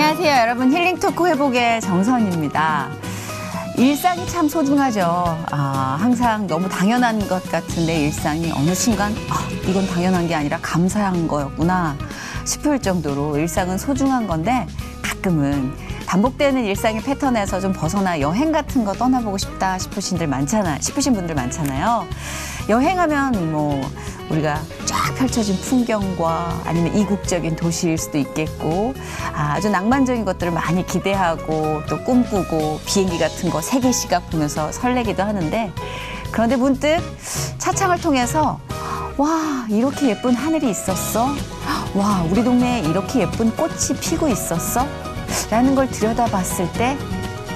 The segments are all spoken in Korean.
안녕하세요, 여러분. 힐링 토크 회복의 정선입니다. 일상이 참 소중하죠. 항상 너무 당연한 것 같은데 일상이 어느 순간 이건 당연한 게 아니라 감사한 거였구나 싶을 정도로 일상은 소중한 건데 가끔은 반복되는 일상의 패턴에서 좀 벗어나 여행 같은 거 떠나보고 싶다 싶으신 분들 많잖아요. 여행하면 뭐 우리가 쫙 펼쳐진 풍경과 아니면 이국적인 도시일 수도 있겠고 아주 낭만적인 것들을 많이 기대하고 또 꿈꾸고 비행기 같은 거 세계 시각 보면서 설레기도 하는데 그런데 문득 차창을 통해서 와, 이렇게 예쁜 하늘이 있었어? 와, 우리 동네에 이렇게 예쁜 꽃이 피고 있었어? 라는 걸 들여다봤을 때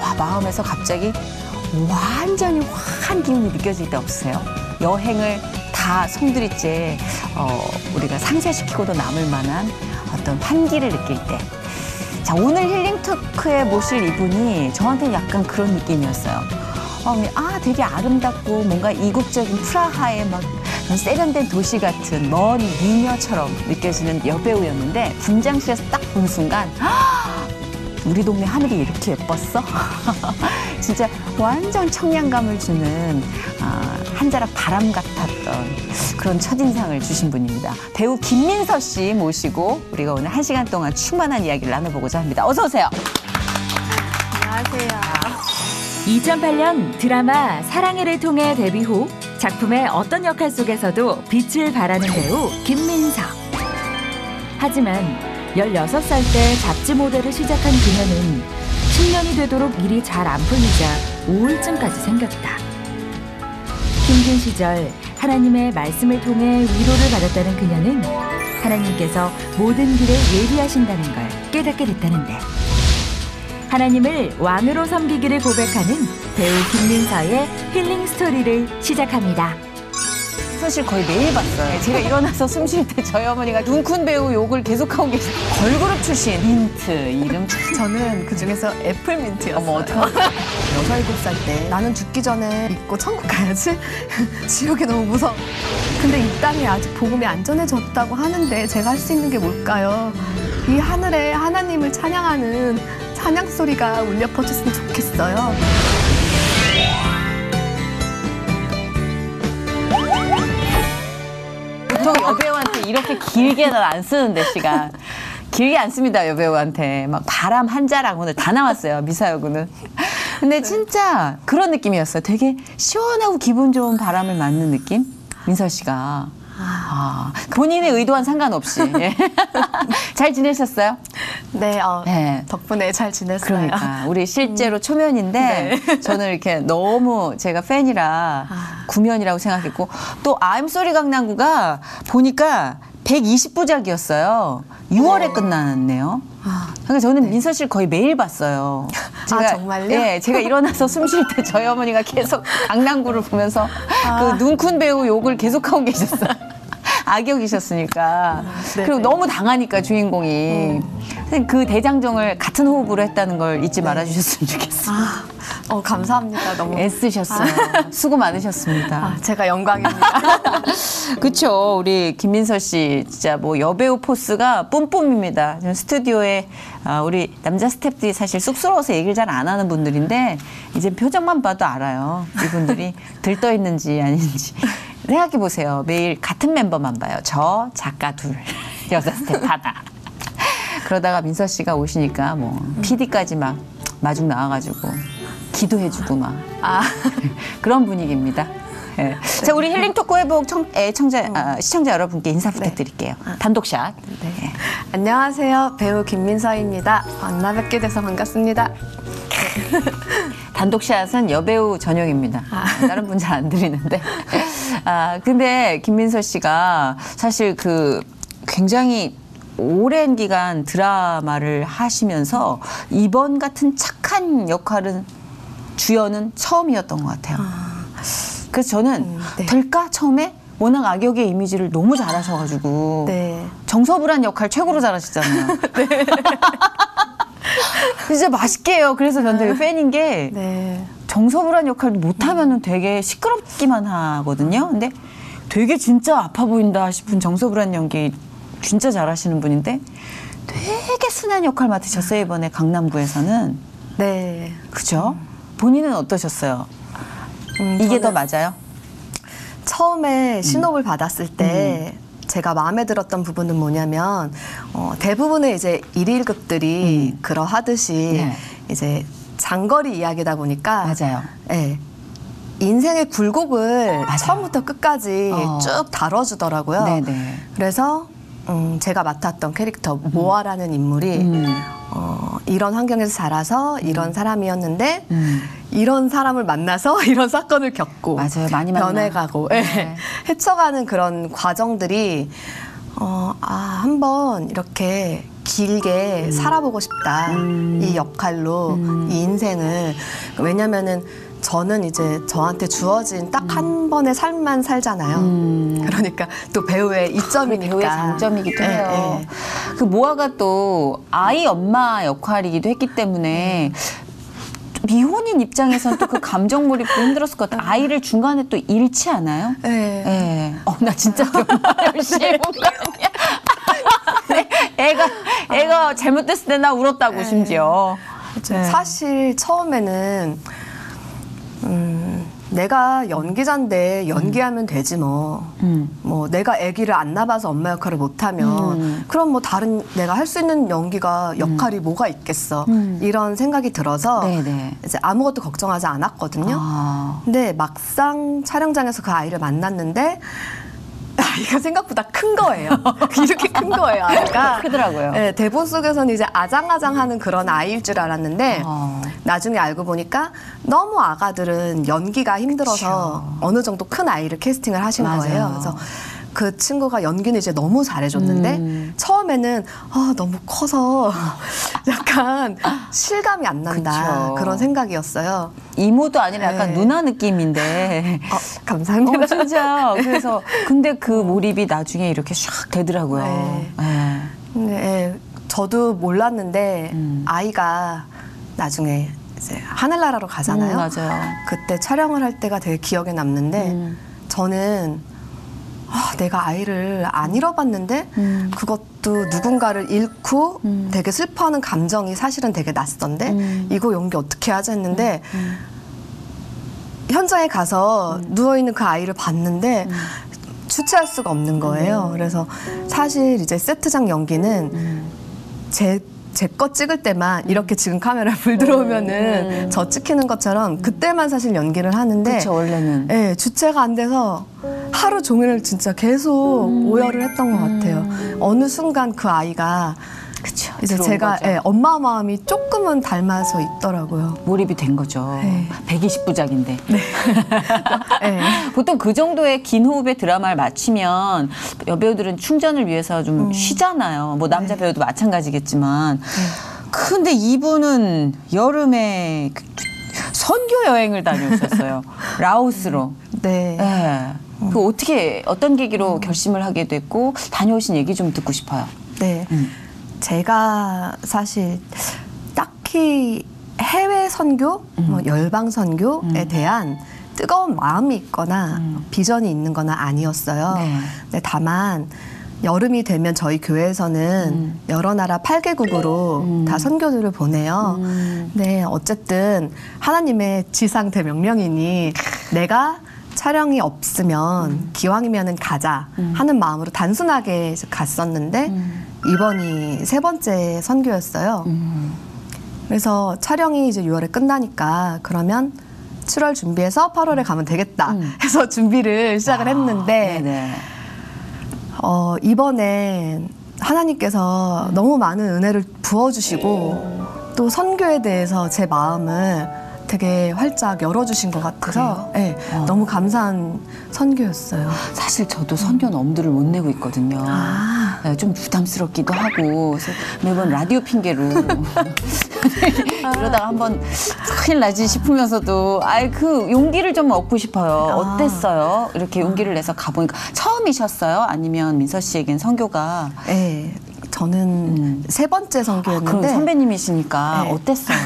와, 마음에서 갑자기 완전히 환한 기운이 느껴질 때 없으세요? 여행을 다 송두리째 우리가 상쇄시키고도 남을 만한 어떤 환기를 느낄 때. 자, 오늘 힐링 토크에 모실 이분이 저한테는 약간 그런 느낌이었어요. 되게 아름답고 뭔가 이국적인 프라하의 막 세련된 도시 같은 먼 미녀처럼 느껴지는 여배우였는데 분장실에서 딱 본 순간 우리 동네 하늘이 이렇게 예뻤어? 진짜 완전 청량감을 주는 한 자락 바람 같았던 그런 첫인상을 주신 분입니다. 배우 김민서 씨 모시고 우리가 오늘 1시간 동안 충만한 이야기를 나눠보고자 합니다. 어서 오세요. 안녕하세요. 2008년 드라마 사랑해를 통해 데뷔 후 작품의 어떤 역할 속에서도 빛을 발하는 배우 김민서. 하지만 16살 때 잡지 모델을 시작한 그녀는 10년이 되도록 일이 잘 안 풀리자 우울증까지 생겼다. 힘든 시절 하나님의 말씀을 통해 위로를 받았다는 그녀는 하나님께서 모든 길에 예비하신다는 걸 깨닫게 됐다는데 하나님을 왕으로 섬기기를 고백하는 배우 김민서의 힐링 스토리를 시작합니다. 사실 거의 매일 봤어요. 제가 일어나서 숨 쉴 때 저희 어머니가 눈큰 배우 욕을 계속하고 계세요. 걸그룹 출신 민트 이름. 저는 그중에서 애플민트였어요. 어머, 어떡해. 6, 7살 때 나는 죽기 전에 믿고 천국 가야지. 지옥이 너무 무서워. 근데 이 땅이 아직 복음이 안전해졌다고 하는데 제가 할 수 있는 게 뭘까요? 이 하늘에 하나님을 찬양하는 찬양 소리가 울려 퍼졌으면 좋겠어요. 보통 여배우한테 이렇게 길게는 안 쓰는데 시간. 길게 안 씁니다, 여배우한테. 막 바람 한 자락 오늘 다 나왔어요, 미사여구는. 근데 진짜 그런 느낌이었어요. 되게 시원하고 기분 좋은 바람을 맞는 느낌? 민서 씨가. 본인의 의도와는 상관없이. 예. 잘 지내셨어요? 네, 네. 덕분에 잘 지냈어요. 그러니까 우리 실제로 초면인데 네. 저는 이렇게 너무 제가 팬이라 구면이라고 생각했고 또 I'm Sorry 강남구가 보니까 120부작이었어요. 6월에 끝났네요. 그러니까 저는 민서 씨를 거의 매일 봤어요. 정말요? 예, 제가 일어나서 숨 쉴 때 저희 어머니가 계속 강남구를 보면서 그 눈큰 배우 욕을 계속하고 계셨어요. 악역이셨으니까. 그리고 너무 당하니까 주인공이. 그 대장정을 같은 호흡으로 했다는 걸 잊지 말아주셨으면 좋겠어요. 감사합니다. 너무 애쓰셨어요. 수고 많으셨습니다. 제가 영광입니다. 그렇죠. 우리 김민서 씨 진짜 뭐 여배우 포스가 뿜뿜입니다. 스튜디오에 우리 남자 스태프들이 사실 쑥스러워서 얘기를 잘 안 하는 분들인데 이제 표정만 봐도 알아요. 이분들이 들떠 있는지 아닌지. 생각해 보세요. 매일 같은 멤버만 봐요. 저 작가 둘, 여자 스태프 하나. 그러다가 민서 씨가 오시니까 뭐 PD까지 막 마중 나와가지고 기도해주고 막 그런 분위기입니다. 네. 자, 우리 힐링 토크 회복 시청자 여러분께 인사 부탁드릴게요. 단독샷. 네. 안녕하세요. 배우 김민서입니다. 만나 뵙게 돼서 반갑습니다. 단독샷은 여배우 전용입니다. 다른 분 잘 안 드리는데. 근데 김민서 씨가 사실 굉장히 오랜 기간 드라마를 하시면서 이번 같은 착한 역할은 주연은 처음이었던 것 같아요. 그래서 저는 될까? 처음에? 워낙 악역의 이미지를 너무 잘하셔가지고 정서불안 역할 최고로 잘하시잖아요. 네. 진짜 맛있게 해요. 그래서 전 되게 팬인 게 정서불안 역할도 못하면 되게 시끄럽기만 하거든요. 근데 되게 진짜 아파 보인다 싶은 정서불안 연기 진짜 잘하시는 분인데 되게 순한 역할 맡으셨어요, 이번에 강남구에서는. 네. 그죠? 본인은 어떠셨어요? 이게 더 맞아요? 처음에 신호를 받았을 때 제가 마음에 들었던 부분은 뭐냐면 대부분의 이제 1.1급들이 그러하듯이 네. 이제 장거리 이야기다 보니까 맞아요. 네. 인생의 굴곡을 맞아요. 처음부터 끝까지 쭉 다뤄주더라고요. 네네. 그래서 제가 맡았던 캐릭터 모아라는 인물이 이런 환경에서 자라서 이런 사람이었는데 이런 사람을 만나서 이런 사건을 겪고 맞아요. 많이 만나. 변해가고 네. 헤쳐가는 그런 과정들이 한번 이렇게 길게 살아보고 싶다. 이 역할로 이 인생을. 왜냐면은 저는 이제 저한테 주어진 딱 한 번의 삶만 살잖아요. 그러니까 또 배우의 이점이니까. 배우의 장점이기도 해요. 네. 그 모아가 또 아이 엄마 역할이기도 했기 때문에 미혼인 입장에서는 또 그 감정 몰입도 힘들었을 것 같아요. 아이를 중간에 또 잃지 않아요? 네. 네. 나 진짜 엄마 열심히 본 거 아니야? 네, 애가 잘못됐을 때 나 울었다고 심지어. 네. 사실 처음에는 내가 연기자인데 연기하면 되지 뭐. 뭐 내가 아기를 안 낳아서 엄마 역할을 못하면 그럼 뭐 다른 내가 할 수 있는 연기가 역할이 뭐가 있겠어. 이런 생각이 들어서 네네. 이제 아무것도 걱정하지 않았거든요. 근데 막상 촬영장에서 그 아이를 만났는데 아이가 생각보다 큰 거예요. 이렇게 큰 거예요, 아이가. 크더라고요. 네, 대본 속에서는 이제 아장아장하는 그런 아이일 줄 알았는데 나중에 알고 보니까 너무 아가들은 연기가 힘들어서 어느 정도 큰 아이를 캐스팅을 하신 맞아요. 거예요. 그래서 그 친구가 연기는 이제 너무 잘해줬는데 처음에는 너무 커서 약간 실감이 안 난다. 그쵸. 그런 생각이었어요. 이모도 아니라 약간 네. 누나 느낌인데. 감사합니다. 진짜. 그래서 근데 그 몰입이 나중에 이렇게 샥 되더라고요. 네. 네. 네, 저도 몰랐는데 아이가 나중에 이제 하늘나라로 가잖아요. 맞아요. 그때 촬영을 할 때가 되게 기억에 남는데 저는 내가 아이를 안 잃어봤는데 그것도 누군가를 잃고 되게 슬퍼하는 감정이 사실은 되게 낯선데 이거 연기 어떻게 하자 했는데 현장에 가서 누워있는 그 아이를 봤는데 주체할 수가 없는 거예요. 그래서 사실 이제 세트장 연기는 제 거 찍을 때만 이렇게 지금 카메라 불 들어오면은 저 찍히는 것처럼 그때만 사실 연기를 하는데 그렇죠, 원래는. 네, 주체가 안 돼서 하루 종일 진짜 계속 오열을 했던 것 같아요. 어느 순간 그 아이가 그쵸. 이제 들어온 제가 거죠. 엄마 마음이 조금은 닮아서 있더라고요. 몰입이 된 거죠. 네. 120부작인데. 네. 보통 그 정도의 긴 호흡의 드라마를 마치면 여배우들은 충전을 위해서 좀 쉬잖아요. 뭐 남자 배우도 마찬가지겠지만. 근데 이분은 여름에 선교 여행을 다녀오셨어요. 라오스로. 네. 네. 그 어떤 계기로 결심을 하게 됐고 다녀오신 얘기 좀 듣고 싶어요. 네. 제가 사실 딱히 해외 선교, 뭐 열방 선교에 대한 뜨거운 마음이 있거나 비전이 있는 건 아니었어요. 네. 근데 다만 여름이 되면 저희 교회에서는 여러 나라 8개국으로 다 선교들을 보내요. 네, 어쨌든 하나님의 지상 대명령이니 내가 촬영이 없으면 기왕이면은 가자 하는 마음으로 단순하게 갔었는데 이번이 3번째 선교였어요. 그래서 촬영이 이제 6월에 끝나니까 그러면 7월 준비해서 8월에 가면 되겠다 해서 준비를 시작을 했는데 네네. 이번에 하나님께서 너무 많은 은혜를 부어주시고 또 선교에 대해서 제 마음을 되게 활짝 열어주신 것 같아서 네, 너무 감사한 선교였어요. 사실 저도 선교는 엄두를 못 내고 있거든요. 네, 좀 부담스럽기도 하고 그래서 매번 라디오 핑계로 이러다가 한번 큰일 나지 싶으면서도 그 용기를 좀 얻고 싶어요. 어땠어요? 이렇게 용기를 내서 가보니까 처음이셨어요? 아니면 민서 씨에겐 선교가 네, 저는 3번째 선교였는데 그럼 선배님이시니까 네. 어땠어요?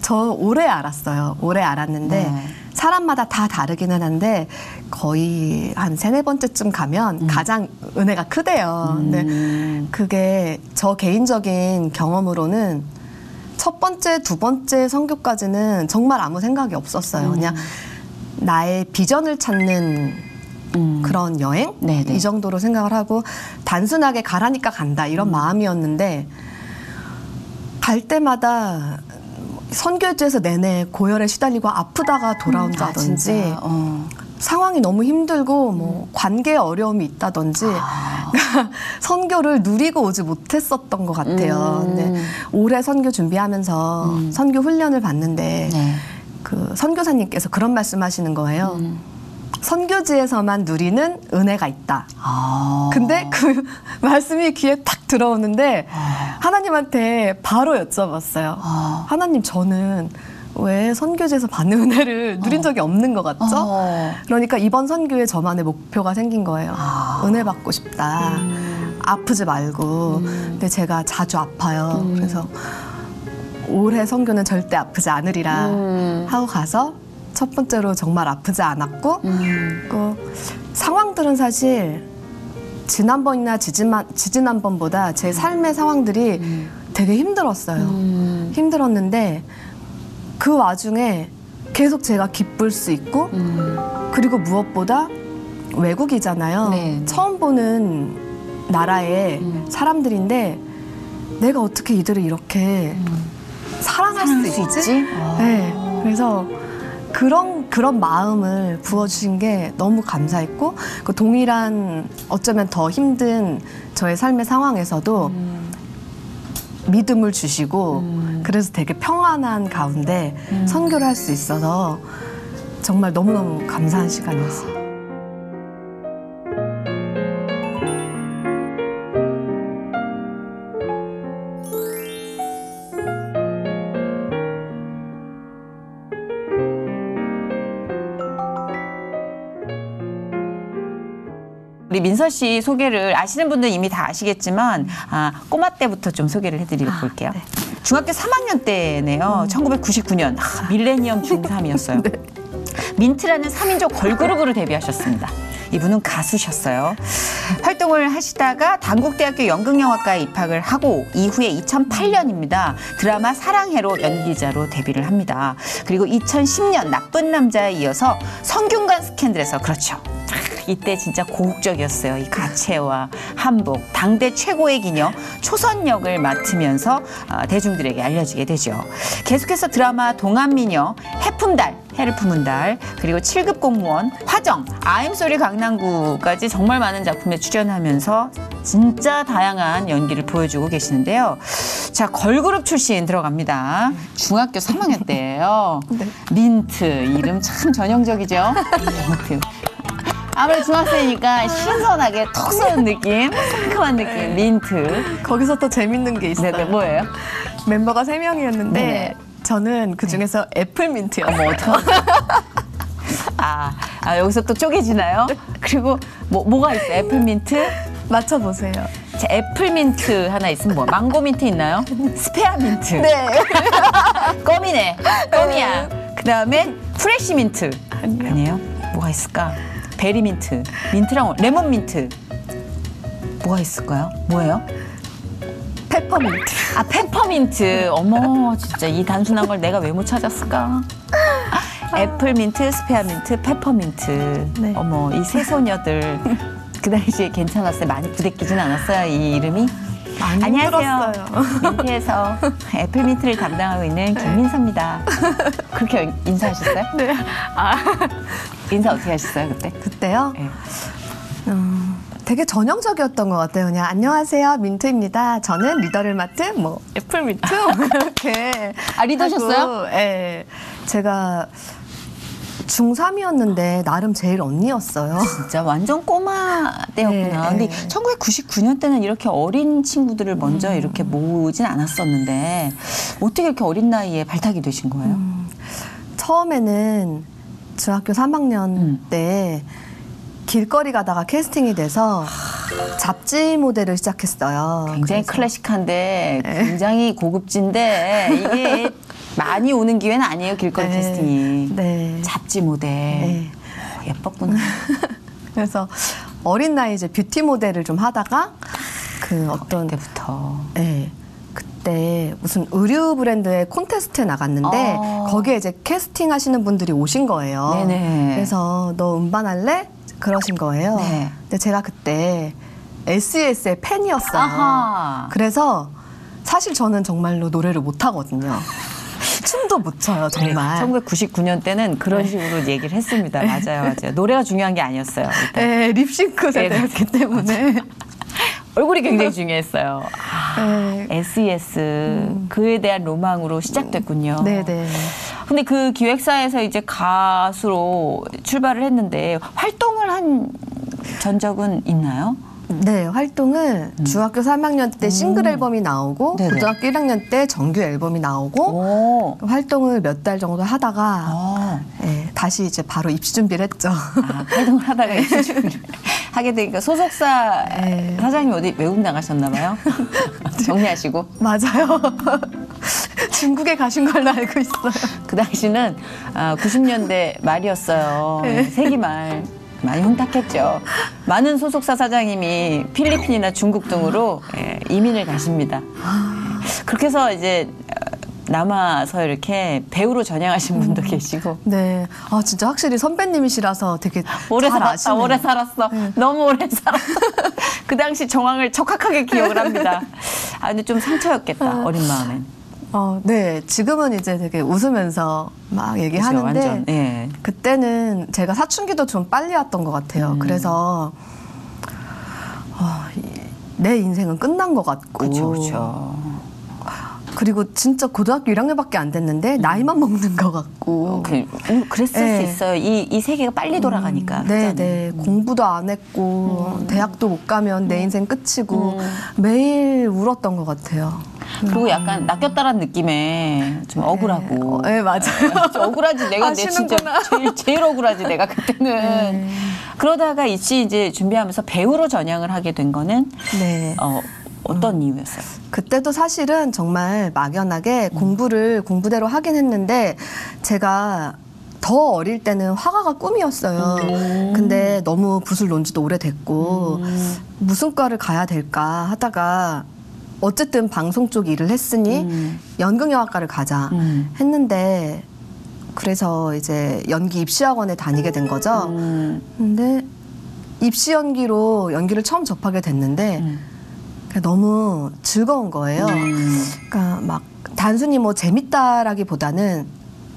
저 오래 알았어요. 오래 알았는데 네. 사람마다 다 다르기는 한데 거의 한 3-4번째쯤 가면 가장 은혜가 크대요. 근데 그게 저 개인적인 경험으로는 첫 번째, 두 번째 선교까지는 정말 아무 생각이 없었어요. 그냥 나의 비전을 찾는 그런 여행? 네네. 이 정도로 생각을 하고 단순하게 가라니까 간다 이런 마음이었는데 갈 때마다 선교지에서 내내 고열에 시달리고 아프다가 돌아온다든지 상황이 너무 힘들고 뭐 관계에 어려움이 있다든지 선교를 누리고 오지 못했었던 것 같아요. 근데 올해 선교 준비하면서 선교 훈련을 받는데 네. 그 선교사님께서 그런 말씀하시는 거예요. 선교지에서만 누리는 은혜가 있다. 근데 그 말씀이 귀에 탁 들어오는데 하나님한테 바로 여쭤봤어요. 하나님, 저는 왜 선교지에서 받는 은혜를 누린 적이 없는 것 같죠? 그러니까 이번 선교에 저만의 목표가 생긴 거예요. 은혜 받고 싶다. 아프지 말고. 근데 제가 자주 아파요. 그래서 올해 선교는 절대 아프지 않으리라 하고 가서 첫 번째로 정말 아프지 않았고 그 상황들은 사실 지난번이나 지지난번보다 제 삶의 상황들이 되게 힘들었어요. 힘들었는데 그 와중에 계속 제가 기쁠 수 있고 그리고 무엇보다 외국이잖아요. 네. 처음 보는 나라의 사람들인데 내가 어떻게 이들을 이렇게 사랑할 수 있지? 네. 그래서 그런 마음을 부어주신 게 너무 감사했고 그 동일한 어쩌면 더 힘든 저의 삶의 상황에서도 믿음을 주시고 그래서 되게 평안한 가운데 선교를 할 수 있어서 정말 너무너무 감사한 시간이었어요. 우리 민서 씨 소개를 아시는 분들은 이미 다 아시겠지만 꼬마 때부터 좀 소개를 해드리고 볼게요. 네. 중학교 3학년 때네요. 1999년 밀레니엄 중3이었어요. 네. 민트라는 3인조 걸그룹으로 데뷔하셨습니다. 이분은 가수셨어요. 활동을 하시다가 단국대학교 연극영화과에 입학을 하고 이후에 2008년입니다. 드라마 사랑해로 연기자로 데뷔를 합니다. 그리고 2010년 나쁜 남자에 이어서 성균관 스캔들에서 그렇죠. 이때 진짜 고혹적이었어요. 이 가채와 한복, 당대 최고의 기녀 초선 역을 맡으면서 대중들에게 알려지게 되죠. 계속해서 드라마 동안미녀, 해품달, 해를 품은 달, 그리고 7급 공무원, 화정, 아임소리 강남구까지 정말 많은 작품에 출연하면서 진짜 다양한 연기를 보여주고 계시는데요. 자, 걸그룹 출신 들어갑니다. 중학교 3학년 때예요. 네. 민트, 이름 참 전형적이죠. 민트. 아무래도 중학생이니까 신선하게 톡 쏘는 느낌, 상큼한 느낌, 민트. 거기서 또 재밌는 게 있어요. 네네, 뭐예요? 멤버가 3명이었는데 네네. 저는 그 중에서 애플민트였어요. 어머, 여기서 또 쪼개지나요? 그리고 뭐가 있어요? 애플민트? 맞춰보세요. 자, 애플민트 하나 있으면 뭐? 망고민트 있나요? 스페아민트. 네. 껌이네. 껌이야. 그 다음에 프레시민트. 아니에요? 뭐가 있을까? 베리민트. 민트랑 레몬민트. 뭐가 있을까요? 뭐예요? 페퍼민트. 페퍼민트. 어머, 진짜 이 단순한 걸 내가 왜 못 찾았을까? 애플민트, 스페아민트, 페퍼민트. 네. 어머, 이 세 소녀들. 그 당시에 괜찮았어요? 많이 부대끼진 않았어요? 이 이름이? 많이 안녕하세요. 힘들었어요. 민트에서 애플민트를 담당하고 있는 김민서입니다. 그렇게 인사하셨어요? 네. 인사 어떻게 하셨어요, 그때? 그때요? 네. 되게 전형적이었던 것 같아요. 그냥 안녕하세요, 민트입니다. 저는 리더를 맡은 애플민트 이렇게. 리더셨어요? 네. 제가 중3이었는데 나름 제일 언니였어요. 진짜 완전 꼬마 때였구나. 네, 근데 네. 1999년 때는 이렇게 어린 친구들을 먼저 이렇게 모으진 않았었는데 어떻게 이렇게 어린 나이에 발탁이 되신 거예요? 처음에는 중학교 3학년 때 길거리 가다가 캐스팅이 돼서 잡지 모델을 시작했어요. 굉장히 그래서 클래식한데 굉장히 고급진데 이게 많이 오는 기회는 아니에요, 길거리 네. 캐스팅이. 네. 잡지 모델. 네. 예뻤구나. 그래서 어린 나이 이제 뷰티 모델을 좀 하다가 그 어떤 때부터. 네. 그때 무슨 의류 브랜드의 콘테스트에 나갔는데 거기에 이제 캐스팅 하시는 분들이 오신 거예요. 네네. 그래서 너 음반할래? 그러신 거예요. 네. 근데 제가 그때 SES의 팬이었어요. 아하. 그래서 사실 저는 정말로 노래를 못 하거든요. 춤도 못 춰요, 정말. 1999년 때는 그런 식으로 얘기를 했습니다. 맞아요. 노래가 중요한 게 아니었어요. 그때. 네, 립싱크 세대였기 때문에. 얼굴이 굉장히 중요했어요. 네. SES 그에 대한 로망으로 시작됐군요. 네네. 근데 그 기획사에서 이제 가수로 출발을 했는데 활동을 한 전적은 있나요? 네, 활동을 중학교 3학년 때 싱글 앨범이 나오고 네네. 고등학교 1학년 때 정규 앨범이 나오고 오. 활동을 몇 달 정도 하다가 아, 네, 다시 이제 바로 입시 준비를 했죠. 활동을 하다가 입시 준비를 하게 되니까 소속사 네. 사장님 어디 외국 나가셨나 봐요? 정리하시고. 맞아요. 중국에 가신 걸로 알고 있어요. 그 당시는 90년대 말이었어요. 네. 세기말. 많이 혼탁했죠. 많은 소속사 사장님이 필리핀이나 중국 등으로 이민을 가십니다. 그렇게 해서 이제 남아서 이렇게 배우로 전향하신 분도 계시고. 네, 아 진짜 확실히 선배님이시라서 되게 오래 잘 살았다, 아시네요. 오래 살았어. 너무 오래 살았어. 그 당시 정황을 적확하게 기억을 합니다. 근데 좀 상처였겠다, 어린 마음엔. 네, 지금은 이제 되게 웃으면서 막 얘기하는데 그렇죠, 완전, 예. 그때는 제가 사춘기도 좀 빨리 왔던 것 같아요. 그래서 내 인생은 끝난 것 같고 그렇죠. 그리고 진짜 고등학교 1학년밖에 안 됐는데 나이만 먹는 것 같고 그랬을 네. 수 있어요. 이 세계가 빨리 돌아가니까. 네, 그잖아요. 네. 공부도 안 했고 대학도 못 가면 내 인생 끝이고 매일 울었던 것 같아요. 그리고 약간 낚였다라는 느낌에 좀 억울하고. 네, 맞아요. 좀 억울하지. 내가 내 진짜 아시는구나. 제일 억울하지. 내가 그때는. 그러다가 이제 준비하면서 배우로 전향을 하게 된 거는 네. 어떤 이유였어요? 그때도 사실은 정말 막연하게 공부를 공부대로 하긴 했는데 제가 더 어릴 때는 화가가 꿈이었어요. 근데 너무 붓을 놓은 지도 오래됐고 무슨 과를 가야 될까 하다가 어쨌든 방송 쪽 일을 했으니 연극영화과를 가자 했는데 그래서 이제 연기 입시학원에 다니게 된 거죠. 근데 입시 연기로 연기를 처음 접하게 됐는데 너무 즐거운 거예요. 그러니까 막 단순히 뭐 재밌다라기보다는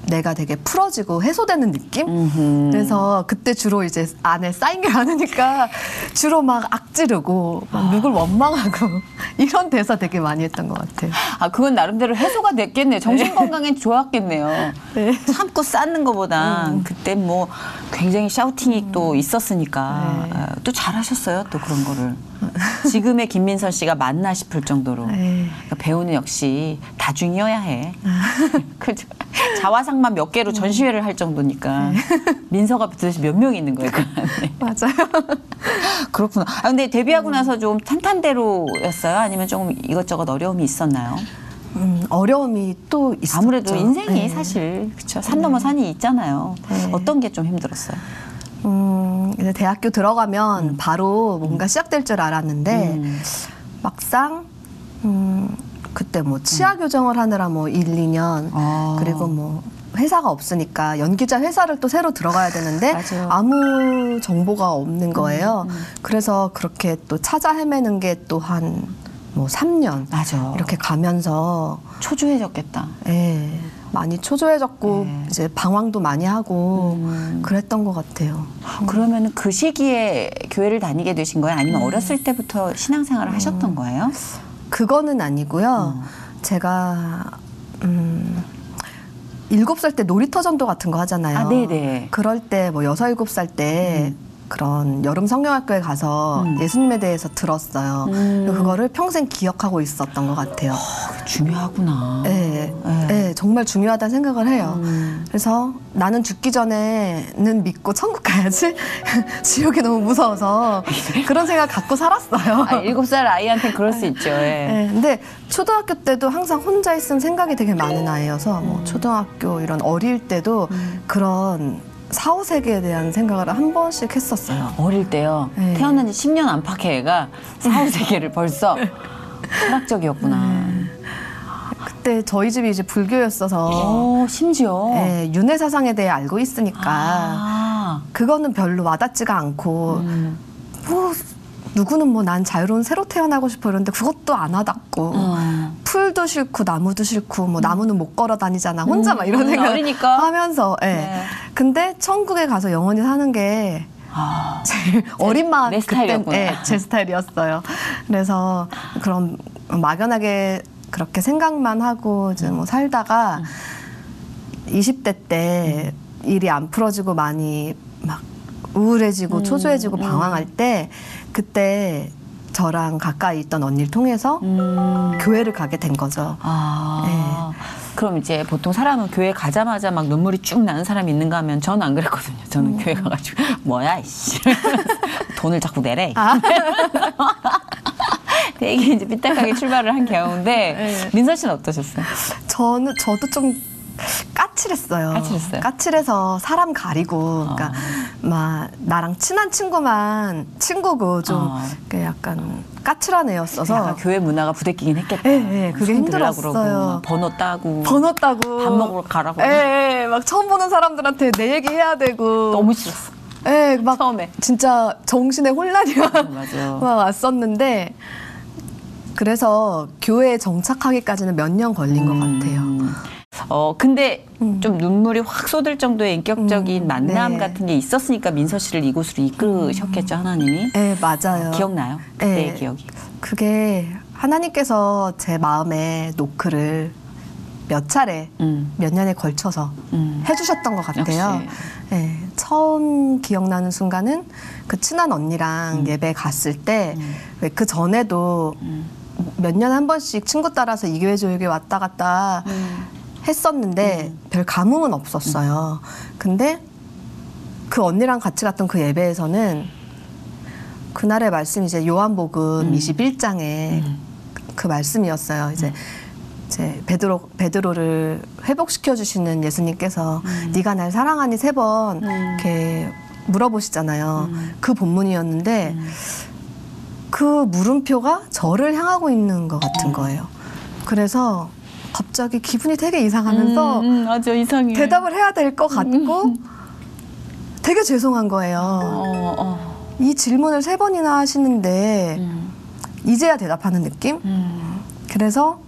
내가 되게 풀어지고 해소되는 느낌? 그래서 그때 주로 이제 안에 쌓인 게 많으니까 주로 막 악지르고 막 누굴 원망하고 이런 대사 되게 많이 했던 것 같아요. 그건 나름대로 해소가 됐겠네요. 정신건강엔 좋았겠네요. 네. 참고 쌓는 것보다 그때 뭐 굉장히 샤우팅이 또 있었으니까 네. 또 잘하셨어요. 또 그런 거를. 지금의 김민선 씨가 맞나 싶을 정도로. 네. 그러니까 배우는 역시 다중이어야 해. 그죠? 자화상만 몇 개로 전시회를 할 정도니까. 민서가 도대체 몇 명이 있는 거예요, 그 안에. 맞아요. 그렇구나. 근데 데뷔하고 나서 좀 탄탄대로였어요? 아니면 조금 이것저것 어려움이 있었나요? 어려움이 또 있었죠. 아무래도 인생이 네. 사실 그쵸? 산 넘어 산이 있잖아요. 네. 어떤 게 좀 힘들었어요? 이제 대학교 들어가면 바로 뭔가 시작될 줄 알았는데 막상 그때 뭐 치아 교정을 하느라 뭐 1, 2년 그리고 뭐 회사가 없으니까 연기자 회사를 또 새로 들어가야 되는데 맞아요. 아무 정보가 없는 거예요. 그래서 그렇게 또 찾아 헤매는 게 또 한 뭐 3년 맞아. 이렇게 가면서 초조해졌겠다. 예, 많이 초조해졌고 네. 이제 방황도 많이 하고 그랬던 것 같아요. 그러면 그 시기에 교회를 다니게 되신 거예요? 아니면 어렸을 때부터 신앙생활을 하셨던 거예요? 그거는 아니고요. 제가 7살 때 놀이터 전도 같은 거 하잖아요. 네네. 그럴 때 뭐 6, 7살 때 그런 여름 성경학교에 가서 예수님에 대해서 들었어요. 그리고 그거를 평생 기억하고 있었던 것 같아요. 중요하구나. 네, 네, 정말 중요하다는 생각을 해요. 그래서 나는 죽기 전에는 믿고 천국 가야지. 지옥이 너무 무서워서 그런 생각 갖고 살았어요. 7살 아이한테 그럴 수 있죠. 예. 네, 근데 초등학교 때도 항상 혼자 있으면 생각이 되게 많은 아이여서 뭐 초등학교 이런 어릴 때도 그런 사후세계에 대한 생각을 한 번씩 했었어요. 어릴 때요. 네. 태어난 지 10년 안팎의 애가 사후세계를 벌써 철학적이었구나. 그때 저희 집이 이제 불교였어서 심지어. 네, 윤회 사상에 대해 알고 있으니까 아. 그거는 별로 와닿지가 않고 뭐 누구는 뭐 난 자유로운 새로 태어나고 싶어 이러는데 그것도 안 와닿고 풀도 싫고 나무도 싫고 뭐 나무는 못 걸어 다니잖아 혼자 막 이런 생각 어리니까. 하면서 예. 네. 근데 천국에 가서 영원히 사는 게 제일 어린 마음 내 스타일이었구나. 예, 제 스타일이었어요. 그래서 그런 막연하게 그렇게 생각만 하고 이제 뭐 살다가 20대 때 일이 안 풀어지고 많이 막 우울해지고 초조해지고 방황할 때 그때 저랑 가까이 있던 언니를 통해서 교회를 가게 된 거죠. 그럼 이제 보통 사람은 교회 가자마자 막 눈물이 쭉 나는 사람이 있는가 하면 저는 안 그랬거든요. 저는 교회 가가지고 뭐야 이씨 돈을 자꾸 내래. 되게 이제 삐딱하게 출발을 한 경우인데 민선 씨는 어떠셨어요? 저도 좀 까칠했어요. 까칠했어요? 까칠해서 사람 가리고, 그러니까 막 나랑 친한 친구만 친구고 좀 그 약간 까칠한 애였어서 약간 교회 문화가 부대끼긴 했겠다. 예, 그게 손 들라고 힘들었어요. 그러고 막 번호 따고 번호 따고 밥 먹으러 가라고. 예, 막 처음 보는 사람들한테 내 얘기 해야 되고 너무 싫었어. 예, 막 처음에. 진짜 정신의 혼란이 맞아. 막 왔었는데 그래서 교회에 정착하기까지는 몇 년 걸린 것 같아요. 근데 좀 눈물이 확 쏟을 정도의 인격적인 만남 네. 같은 게 있었으니까 민서 씨를 이곳으로 이끄셨겠죠, 하나님이. 네, 맞아요. 기억나요? 그때의 네. 기억이. 그게 하나님께서 제 마음에 노크를 몇 차례, 몇 년에 걸쳐서 해주셨던 것 같아요. 역시. 네, 처음 기억나는 순간은 그 친한 언니랑 예배 갔을 때, 왜 그 전에도 몇 년에 한 번씩 친구 따라서 이 교회 저 교회 왔다 갔다 했었는데 별 감흥은 없었어요. 근데 그 언니랑 같이 갔던 그 예배에서는 그날의 말씀이 이제 요한복음 21장에 그 말씀이었어요. 이제 베드로를 회복시켜 주시는 예수님께서 네가 날 사랑하니 3번 이렇게 물어보시잖아요. 그 본문이었는데 그 물음표가 저를 향하고 있는 것 같은 거예요. 그래서 갑자기 기분이 되게 이상하면서 맞아, 이상해. 대답을 해야 될 것 같고 되게 죄송한 거예요. 이 질문을 3번이나 하시는데 이제야 대답하는 느낌? 그래서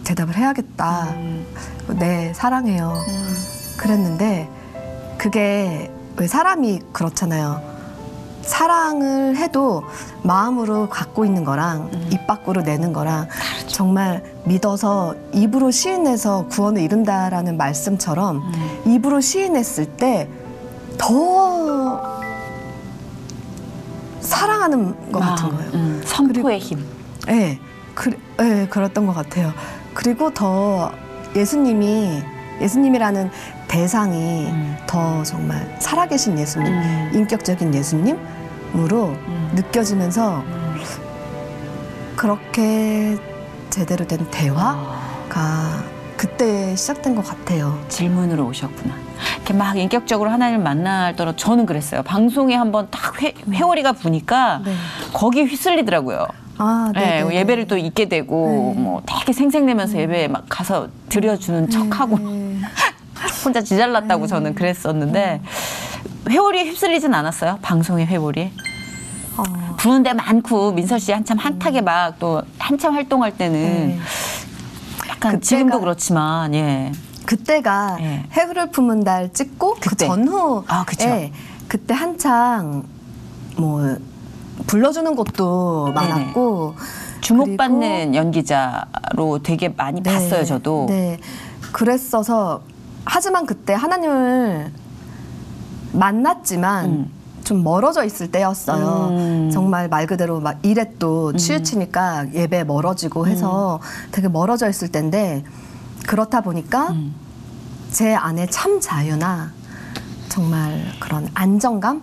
대답을 해야겠다. 네, 사랑해요. 그랬는데 그게 왜 사람이 그렇잖아요. 사랑을 해도 마음으로 갖고 있는 거랑 입 밖으로 내는 거랑 정말 믿어서 입으로 시인해서 구원을 이룬다라는 말씀처럼 입으로 시인했을 때 더 사랑하는 것 같은 거예요. 선포의 힘. 네, 그랬던 것 같아요. 그리고 더 예수님이라는 대상이 더 정말 살아계신 예수님, 인격적인 예수님으로 느껴지면서 그렇게 제대로 된 대화가 그때 시작된 것 같아요. 질문으로 오셨구나. 이렇게 막 인격적으로 하나님을 만날 때로 저는 그랬어요. 방송에 한번 딱 회오리가 부니까 네. 거기에 휩쓸리더라고요. 네, 네, 예배를 또 있게 되고 뭐 되게 생생내면서 예배에 막 가서 드려주는 척하고 혼자 지잘났다고 저는 그랬었는데 회오리에 휩쓸리진 않았어요. 방송의 회오리에. 부는 데 많고 민서 씨 한참 핫하게 막 또 한참 활동할 때는 약간 지금도 그렇지만 그때가 예. 해를 품은 달 찍고 그 그때. 전후 그쵸. 그때 한창 뭐 불러주는 곳도 많았고 주목받는 연기자로 되게 많이 봤어요, 저도. 네, 그랬어서 하지만 그때 하나님을 만났지만 좀 멀어져 있을 때였어요. 정말 말 그대로 막 일에 또 치우치니까 예배 멀어지고 해서 되게 멀어져 있을 때인데 그렇다 보니까 제 안에 참 자유나 정말 그런 안정감?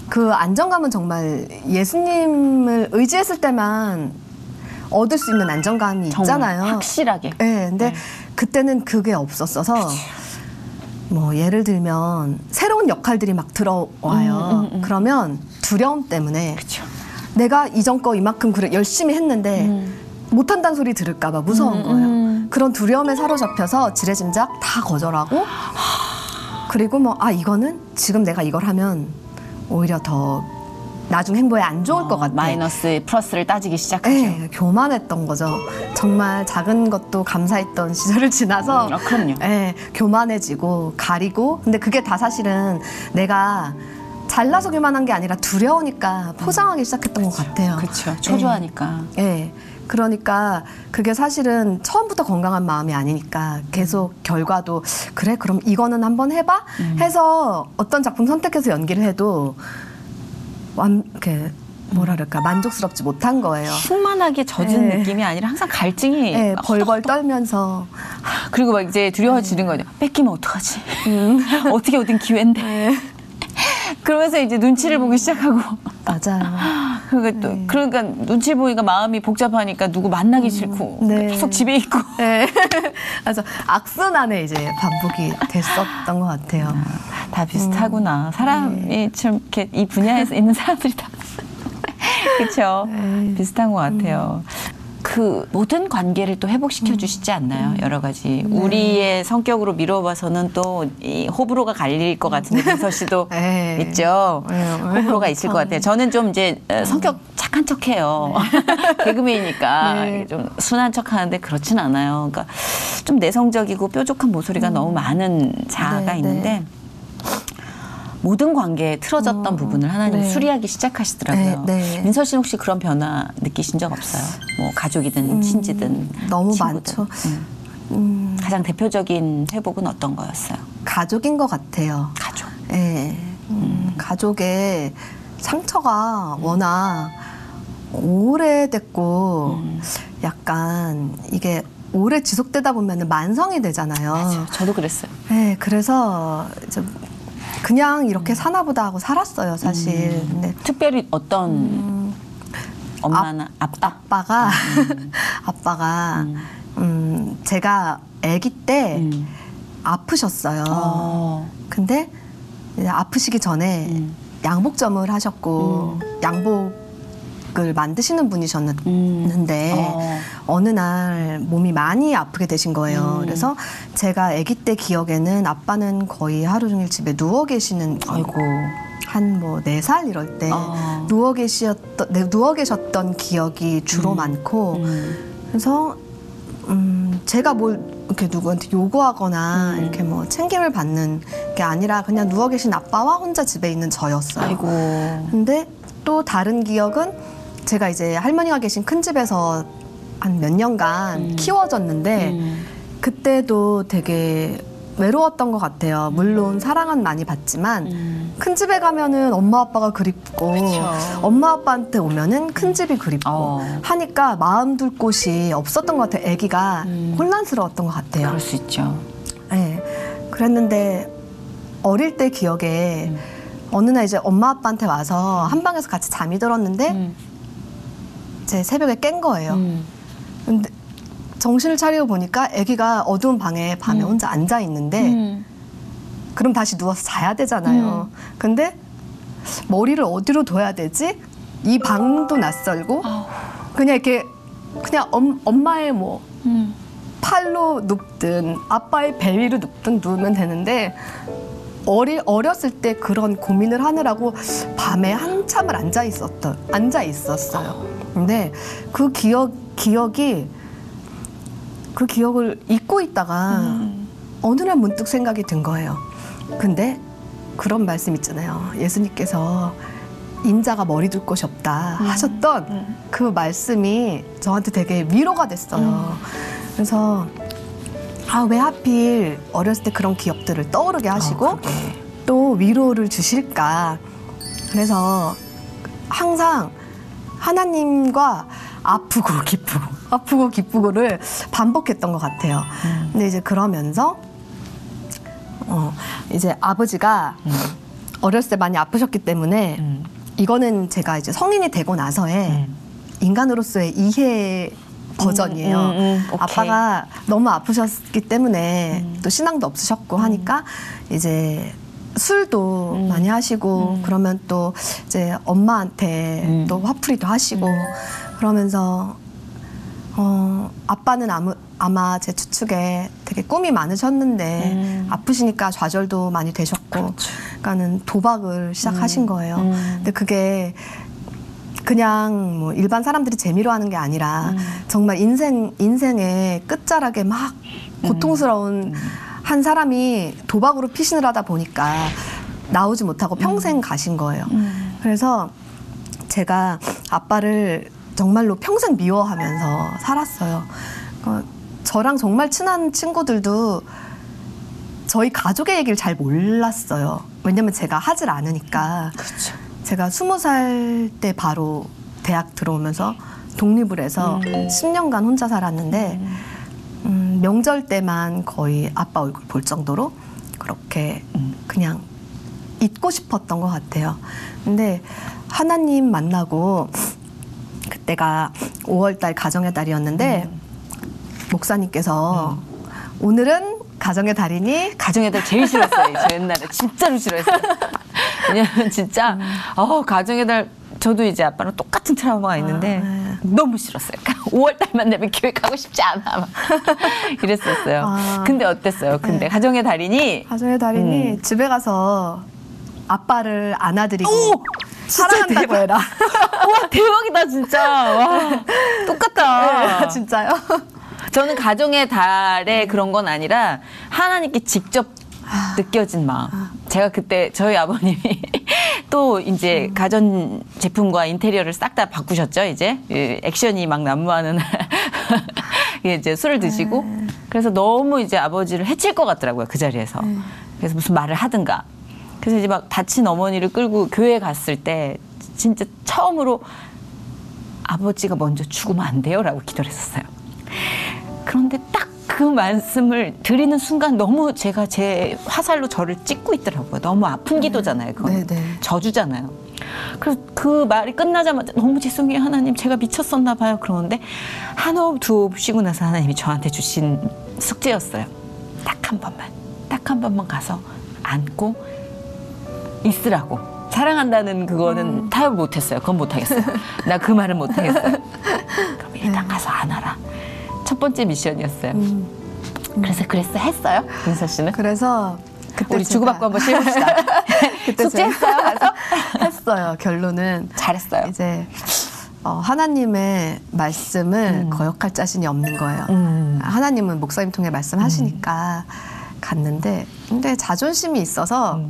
그 안정감은 정말 예수님을 의지했을 때만 얻을 수 있는 안정감이 있잖아요. 확실하게. 네, 근데 그때는 그게 없었어서 뭐 예를 들면 새로운 역할들이 막 들어와요. 그러면 두려움 때문에 그쵸. 내가 이전 거 이만큼 그래 열심히 했는데 못한다는 소리 들을까 봐 무서운 거예요. 그런 두려움에 사로잡혀서 지레짐작 다 거절하고 그리고 뭐 이거는 지금 내가 이걸 하면 오히려 더 나중 행보에 안 좋을 것 같아. 마이너스 플러스를 따지기 시작하죠. 네, 교만했던 거죠. 정말 작은 것도 감사했던 시절을 지나서 그럼요. 네, 교만해지고 가리고 근데 그게 다 사실은 내가 잘나서 교만한 게 아니라 두려우니까 포장하기 시작했던 것 같아요. 그렇죠. 초조하니까. 네. 그러니까 그게 사실은 처음부터 건강한 마음이 아니니까 계속 결과도 그래 그럼 이거는 한번 해봐 해서 어떤 작품 선택해서 연기를 해도 이렇게 뭐라 그럴까 만족스럽지 못한 거예요. 충만하게 젖은 네. 느낌이 아니라 항상 갈증이 네, 막 벌벌 떨면서 그리고 막 이제 두려워지는 거죠. 뺏기면 어떡하지? 어떻게 얻은 기회인데. 그러면서 이제 눈치를 보기 시작하고. 맞아요. 그러니까 또 그러니까 눈치 보니까 마음이 복잡하니까 누구 만나기 싫고 네. 계속 집에 있고. 네. 그래서 악순환에 이제 반복이 됐었던 것 같아요. 다 비슷하구나. 사람이 참 이렇게 이 분야에서 있는 사람들이 다 그렇죠. 비슷한 것 같아요. 그 모든 관계를 또 회복시켜 주시지 않나요? 여러 가지 우리의 성격으로 미뤄봐서는 또 이 호불호가 갈릴 것 같은데 민서 씨도 네. 있죠. 네. 호불호가 있을 것 같아요. 저는 좀 이제 성격 착한 척해요. 개그맨이니까 네. 좀 순한 척하는데 그렇진 않아요. 그러니까 좀 내성적이고 뾰족한 모서리가 너무 많은 자아가 네, 있는데. 모든 관계에 틀어졌던 부분을 하나님 네. 수리하기 시작하시더라고요. 네, 네. 민서 씨는 혹시 그런 변화 느끼신 적 없어요? 뭐 가족이든 친지든 너무 친구든. 많죠. 가장 대표적인 회복은 어떤 거였어요? 가족인 것 같아요. 가족. 네. 가족의 상처가 워낙 오래됐고 약간 이게 오래 지속되다 보면 만성이 되잖아요. 맞아요. 저도 그랬어요. 네, 그래서 이제 그냥 이렇게 사나보다 하고 살았어요, 사실. 근데 특별히 어떤 엄마나 아빠가 제가 아기 때 아프셨어요. 근데 이제 아프시기 전에 양복점을 하셨고 양복을 만드시는 분이셨는데 어느 날 몸이 많이 아프게 되신 거예요. 그래서 제가 아기 때 기억에는 아빠는 거의 하루 종일 집에 누워 계시는 아이고. 한 뭐 4살 이럴 때 누워 계셨던 기억이 주로 많고 그래서 제가 뭘 이렇게 누구한테 요구하거나 이렇게 뭐 챙김을 받는 게 아니라 그냥 누워 계신 아빠와 혼자 집에 있는 저였어요. 아이고. 근데 또 다른 기억은 제가 이제 할머니가 계신 큰 집에서 한 몇 년간 키워졌는데 그때도 되게 외로웠던 것 같아요. 물론 사랑은 많이 받지만 큰 집에 가면은 엄마 아빠가 그립고 엄마 아빠한테 오면은 큰 집이 그립고 하니까 마음 둘 곳이 없었던 것 같아요. 아기가 혼란스러웠던 것 같아요. 그럴 수 있죠. 네, 그랬는데 어릴 때 기억에 어느 날 이제 엄마 아빠한테 와서 한 방에서 같이 잠이 들었는데 제 새벽에 깬 거예요. 근데 정신을 차리고 보니까 아기가 어두운 방에 밤에 혼자 앉아 있는데 그럼 다시 누워서 자야 되잖아요. 근데 머리를 어디로 둬야 되지? 이 방도 낯설고 그냥 이렇게 그냥 엄마의 뭐 팔로 눕든 아빠의 배 위로 눕든 누우면 되는데 어렸을 때 그런 고민을 하느라고 밤에 한참을 앉아 있었어요. 근데 그 기억을 잊고 있다가 어느 날 문득 생각이 든 거예요. 근데 그런 말씀 있잖아요. 예수님께서 인자가 머리 둘 곳이 없다 하셨던 그 말씀이 저한테 되게 위로가 됐어요. 그래서 왜 하필 어렸을 때 그런 기억들을 떠오르게 하시고 또 위로를 주실까. 그래서 항상 하나님과 아프고 기쁘고를 반복했던 것 같아요. 근데 이제 그러면서 이제 아버지가 어렸을 때 많이 아프셨기 때문에 이거는 제가 이제 성인이 되고 나서의 인간으로서의 이해 버전이에요. 오케이. 아빠가 너무 아프셨기 때문에 또 신앙도 없으셨고 하니까 이제 술도 많이 하시고 그러면 또 이제 엄마한테 또 화풀이도 하시고 그러면서 아빠는 아마 제 추측에 되게 꿈이 많으셨는데 아프시니까 좌절도 많이 되셨고 그러니까는 도박을 시작하신 거예요. 근데 그게 그냥 뭐 일반 사람들이 재미로 하는 게 아니라 정말 인생의 끝자락에 막 고통스러운 한 사람이 도박으로 피신을 하다 보니까 나오지 못하고 평생 가신 거예요. 그래서 제가 아빠를 정말로 평생 미워하면서 살았어요. 저랑 정말 친한 친구들도 저희 가족의 얘기를 잘 몰랐어요. 왜냐면 제가 하질 않으니까. 그렇죠. 제가 20살 때 바로 대학 들어오면서 독립을 해서 10년간 혼자 살았는데 명절 때만 거의 아빠 얼굴 볼 정도로 그렇게 그냥 잊고 싶었던 것 같아요. 근데 하나님 만나고 그때가 5월달 가정의 달이었는데 목사님께서 오늘은 가정의 달이니 가정의 달 제일 싫었어요. 저 옛날에 진짜로 싫어했어요. 왜냐면 진짜 가정의 달 저도 이제 아빠랑 똑같은 트라우마가 있는데 너무 싫었어요. 5월 달만 되면 교회 가고 싶지 않아. 막 이랬었어요. 근데 어땠어요? 근데 가정의 달이니 가정의 달이니 집에 가서 아빠를 안아드리고 사랑한다고 해라. 와 대박이다 진짜. 와 똑같다. 진짜요? 저는 가정의 달에 그런 건 아니라 하나님께 직접 느껴진 마음. 제가 그때 저희 아버님이 또 이제 가전 제품과 인테리어를 싹 다 바꾸셨죠. 이제 액션이 막 난무하는 이제 술을 드시고 그래서 너무 이제 아버지를 해칠 것 같더라고요. 그 자리에서. 그래서 무슨 말을 하든가. 그래서 이제 막 다친 어머니를 끌고 교회 갔을 때 진짜 처음으로 아버지가 먼저 죽으면 안 돼요라고 기도를 했었어요. 그런데 딱 그 말씀을 드리는 순간 너무 제가 제 화살로 저를 찍고 있더라고요. 너무 아픈 기도잖아요. 그건 저주잖아요. 그래서 그 말이 끝나자마자 너무 죄송해요 하나님 제가 미쳤었나 봐요. 그러는데 한 호흡 두 호흡 쉬고 나서 하나님이 저한테 주신 숙제였어요. 딱 한 번만 가서 안고 있으라고. 사랑한다는 그거는 타협 못했어요. 그건 못하겠어요. 나 그 말은 못하겠어요. 그럼 일단 가서 안아라. 첫 번째 미션이었어요. 그래서 했어요? 민서 씨는? 그래서 그때 우리 주고받고 한번 해봅시다. 그때 숙제했어요? 가서? 했어요. 결론은 잘했어요. 이제 하나님의 말씀을 거역할 자신이 없는 거예요. 하나님은 목사님 통해 말씀하시니까 갔는데 근데 자존심이 있어서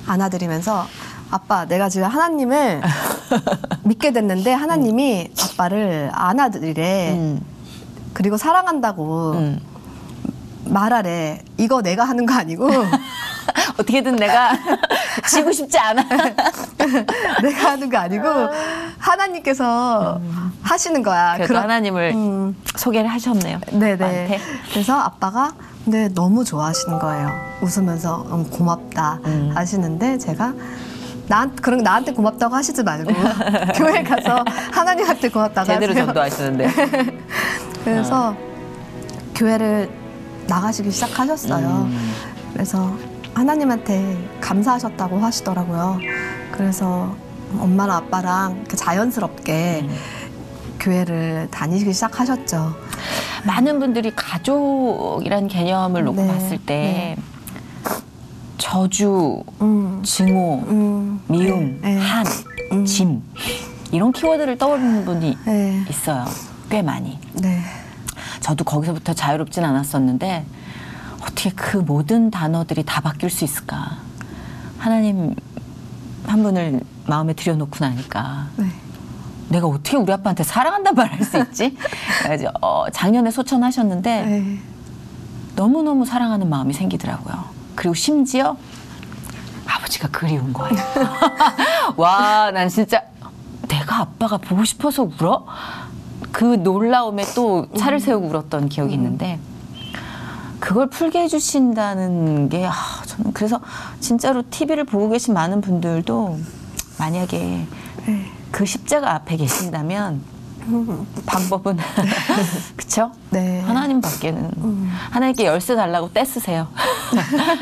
안아드리면서 아빠 내가 지금 하나님을 믿게 됐는데 하나님이 아빠를 안아드리래. 그리고 사랑한다고 말하래. 이거 내가 하는 거 아니고 어떻게든 내가 지고 싶지 않아. 내가 하는 거 아니고 하나님께서 하시는 거야. 그래도 하나님을 소개를 하셨네요. 네네. 아빠한테. 그래서 아빠가 근데 너무 좋아하시는 거예요. 웃으면서 너무 고맙다 하시는데 제가 나한테 고맙다고 하시지 말고 교회 가서 하나님한테 고맙다고 제대로 하세요. 전도하시는데. 그래서 교회를 나가시기 시작하셨어요. 그래서 하나님한테 감사하셨다고 하시더라고요. 그래서 엄마랑 아빠랑 이렇게 자연스럽게 교회를 다니기 시작하셨죠. 많은 분들이 가족이라는 개념을 놓고 봤을 때 저주, 증오, 미움, 한, 짐 이런 키워드를 떠올리는 분이 있어요. 꽤 많이. 네. 저도 거기서부터 자유롭진 않았었는데 어떻게 그 모든 단어들이 다 바뀔 수 있을까. 하나님 한 분을 마음에 들여놓고 나니까 내가 어떻게 우리 아빠한테 사랑한다는 말을 할 수 있지? 그래서 작년에 소천하셨는데 너무너무 사랑하는 마음이 생기더라고요. 그리고 심지어 아버지가 그리운 거야. 와, 난 진짜 내가 아빠가 보고 싶어서 울어? 그 놀라움에 또 차를 세우고 울었던 기억이 있는데 그걸 풀게 해주신다는 게 저는 그래서 진짜로 TV를 보고 계신 많은 분들도 만약에 그 십자가 앞에 계신다면 방법은 그쵸? 네. 하나님밖에는 하나님께 열쇠 달라고 떼쓰세요.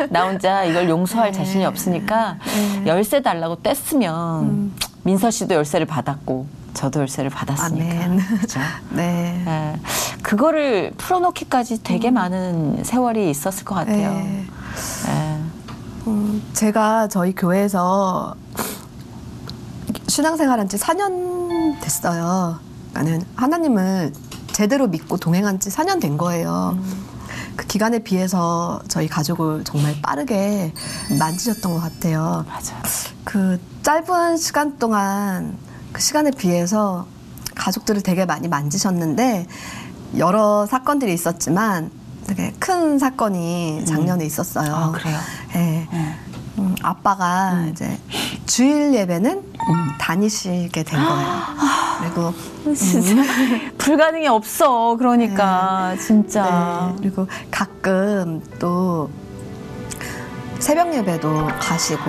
나 혼자 이걸 용서할 자신이 없으니까 열쇠 달라고 떼쓰면 민서 씨도 열쇠를 받았고 저도 열쇠를 받았으니까. 아멘. 그죠? 네. 네. 그거를 풀어놓기까지 되게 많은 세월이 있었을 것 같아요. 네. 네. 제가 저희 교회에서 신앙생활한 지 4년 됐어요. 나는 하나님을 제대로 믿고 동행한 지 4년 된 거예요. 그 기간에 비해서 저희 가족을 정말 빠르게 만지셨던 것 같아요. 맞아요. 그 짧은 시간 동안 그 시간에 비해서 가족들을 되게 많이 만지셨는데 여러 사건들이 있었지만 되게 큰 사건이 작년에 있었어요. 아, 그래요? 네. 아빠가 이제 주일 예배는 다니시게 된 거예요. 그리고 진짜 불가능이 없어. 그러니까 진짜. 네. 그리고 가끔 또 새벽 예배도 가시고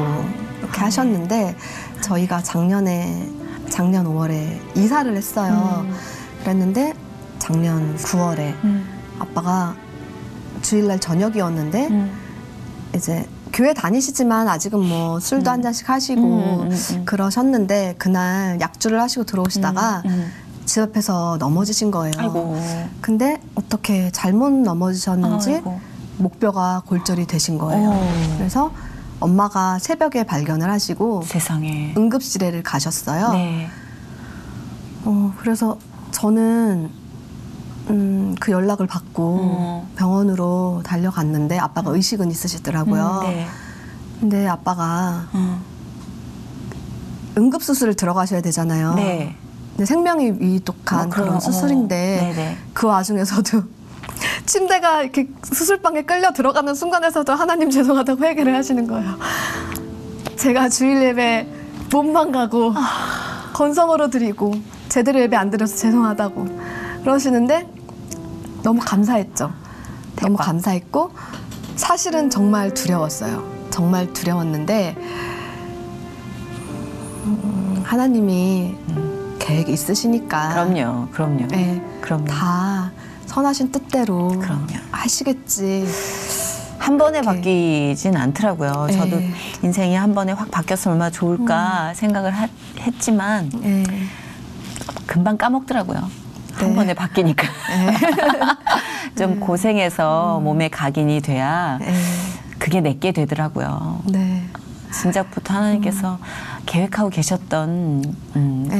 이렇게 하셨는데 저희가 작년 5월에 이사를 했어요. 그랬는데 작년 9월에 아빠가 주일날 저녁이었는데 이제 교회 다니시지만 아직은 뭐 술도 한 잔씩 하시고 그러셨는데 그날 약주를 하시고 들어오시다가 집 앞에서 넘어지신 거예요. 아이고. 근데 어떻게 잘못 넘어지셨는지 아이고. 목뼈가 골절이 되신 거예요. 그래서 엄마가 새벽에 발견을 하시고 세상에. 응급실에를 가셨어요. 네. 그래서 저는 그 연락을 받고 병원으로 달려갔는데 아빠가 의식은 있으시더라고요. 네. 근데 아빠가 응급수술을 들어가셔야 되잖아요. 네. 근데 생명이 위독한 그런 수술인데 네네. 그 와중에서도 침대가 이렇게 수술방에 끌려 들어가는 순간에서도 하나님 죄송하다고 회개를 하시는 거예요. 제가 주일 예배 몸만 가고 건성으로 드리고 제대로 예배 안 드려서 죄송하다고 그러시는데 너무 감사했죠. 너무 감사했고 사실은 정말 두려웠어요. 정말 두려웠는데 하나님이 계획이 있으시니까 그럼요. 네, 그럼요. 다 선하신 뜻대로 그럼요. 하시겠지. 한 번에 바뀌진 않더라고요. 네. 저도 인생이 한 번에 확 바뀌었으면 얼마나 좋을까 생각을 했지만 네. 금방 까먹더라고요. 한 네. 번에 바뀌니까. 좀 고생해서 몸에 각인이 돼야 네. 그게 내게 되더라고요. 네. 진작부터 하나님께서 계획하고 계셨던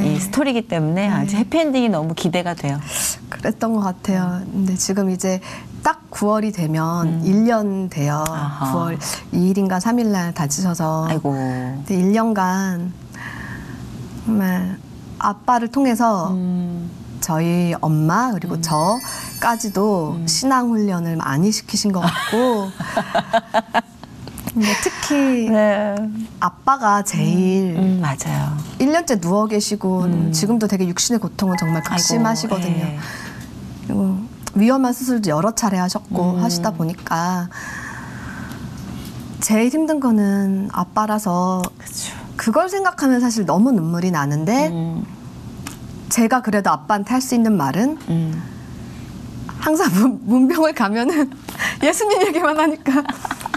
이 스토리이기 때문에 아주 해피엔딩이 너무 기대가 돼요. 그랬던 것 같아요. 근데 지금 이제 딱 9월이 되면 1년 돼요. 아하. 9월 2일인가 3일 날 다치셔서. 아이고. 근데 1년간 정말 아빠를 통해서 저희 엄마 그리고 저까지도 신앙 훈련을 많이 시키신 것 같고 근데 특히 네. 아빠가 제일 맞아요. 1년째 누워 계시고 지금도 되게 육신의 고통은 정말 극심하시거든요. 아이고, 예. 그리고 위험한 수술도 여러 차례 하셨고 하시다 보니까 제일 힘든 거는 아빠라서 그렇죠. 그걸 생각하면 사실 너무 눈물이 나는데 제가 그래도 아빠한테 할 수 있는 말은 항상 문병을 가면은 예수님 얘기만 하니까